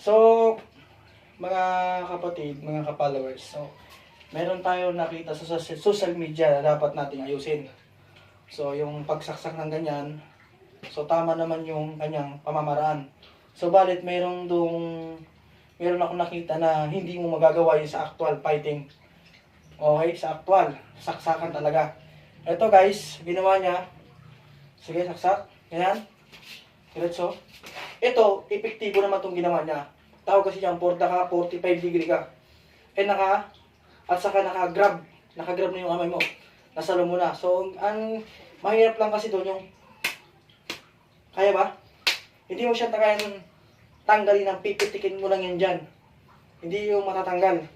So, mga kapatid, mga ka-followers, so, meron tayo nakita sa social media na dapat nating ayusin. So, yung pagsaksak ng ganyan, so tama naman yung kanyang pamamaraan. So, balit meron akong nakita na hindi mo magagawa yun sa actual fighting. Okay, sa actual, saksakan talaga. Ito guys, ginawa niya, sige, saksak, ganyan, diretso. Ito, epektibo naman itong ginawa niya. Tawag kasi dyan, 45 degree ka. At saka nakagrab na yung kamay mo. Nasalo mo na. So, ang mahirap lang kasi doon yung, kaya ba? Hindi mo siya tanggalin ng pipitikin mo lang yan dyan. Hindi yung matatanggal.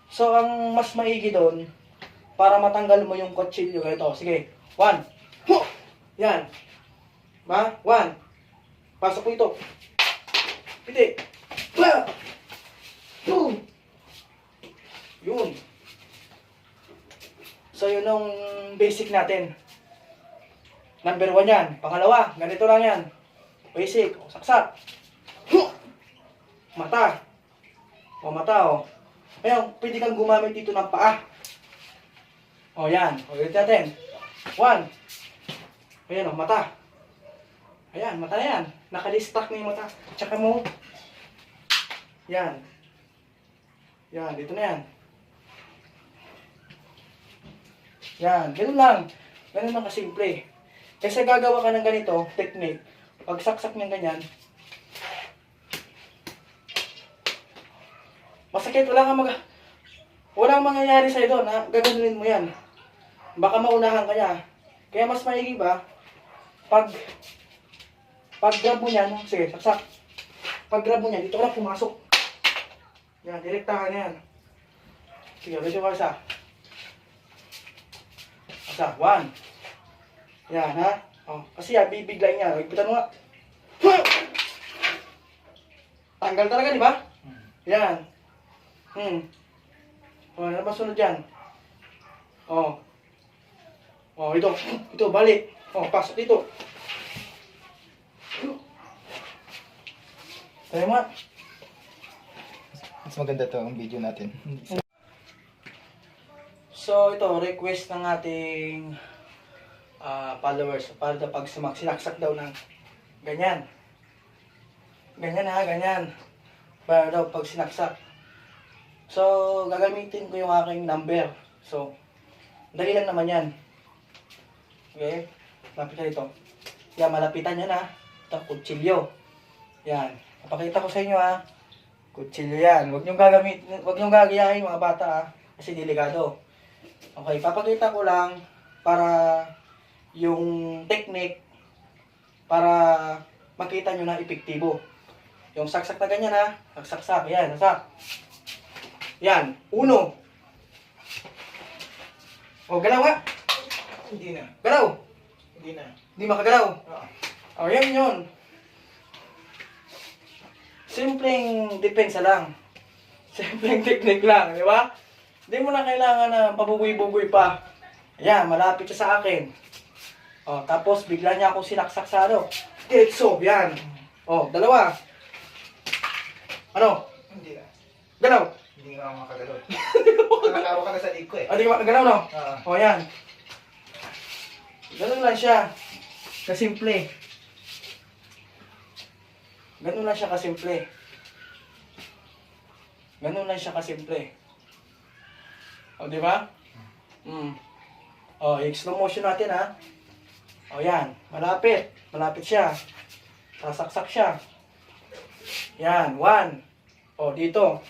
So, ang mas maigi doon, para matanggal mo yung kutsilyo, ito. Sige, 1. Yan. Ba? 1. Pasok po ito. Piti. 2. Yun. So, yun ang basic natin. Number 1 yan. Pangalawa, ganito lang yan. Basic. O, saksak. Mata. O, mata, o. Ayun, pwede kang gumamit dito ng paa. O, yan. O, ulit natin. 1. Ayan, o, mata. Ayan, mata na yan. Nakadistract na yung mata. Tsaka mo. Yan. Yan, dito na yan. Yan, ganun lang. Ganun lang kasimple. Kasi gagawa ka ng ganito, technique. Pag saksak niyang ganyan, masakit, walang mangyayari sa'yo doon, ha? Gaganunin mo yan. Baka maunahan ka niya. Kaya mas maigi ba, pag grab mo niyan, sige, saksak. Pag grab mo niyan, dito ka lang pumasok. Yan, direktahan yan. Sige, medyo ka isa. Isa, 1. Yan, ha? O, kasi yan, bibiglayin niya. Higpitan mo nga. Tanggal talaga, di ba? Yan. O, ano ba sunod dyan? O. O, ito. Ito, balik. O, pasok dito. Tayo mo nga. Mas maganda to ang video natin. So, ito, request ng ating followers para daw pag sinaksak daw ng ganyan. Ganyan, ha, ganyan. Para daw pag sinaksak. So, gagamitin ko yung aking number. So, dali lang naman yan. Okay? Lapit na dito. Yan, malapitan yan, ha. Ito, kutsilyo. Yan. Papakita ko sa inyo, ha. Kutsilyo yan. Huwag niyong gagayahin mga bata, ha. Kasi delikado. Okay, papakita ko lang para yung technique para makita nyo na epektibo. Yung saksak na ganyan, ha. Saksak. Yan, saksak. Yan. 1. O, galaw nga. Hindi na. Galaw. Hindi na. Hindi makagalaw. Oo. O, yan yun. Simpleng depensa lang. Simpleng technique lang, di ba? Hindi mo na kailangan na pabubuy-bubuy pa. Ayan, malapit siya sa akin. O, tapos bigla niya akong sinaksak sa ano. Diretso, yan. O, 2. Ano? Hindi na. Galaw. Hindi nga ako makagalaw. Nakakawa ka na sa lig ko eh. O, di ba? Galaw, no? Oo. O, yan. Ganun lang siya. Kasimple. Ganun lang siya kasimple. Ganun lang siya kasimple. O, di ba? O, i-slow motion natin, ha? O, yan. Malapit. Malapit siya. Sasaksak siya. Yan. 1. O, dito.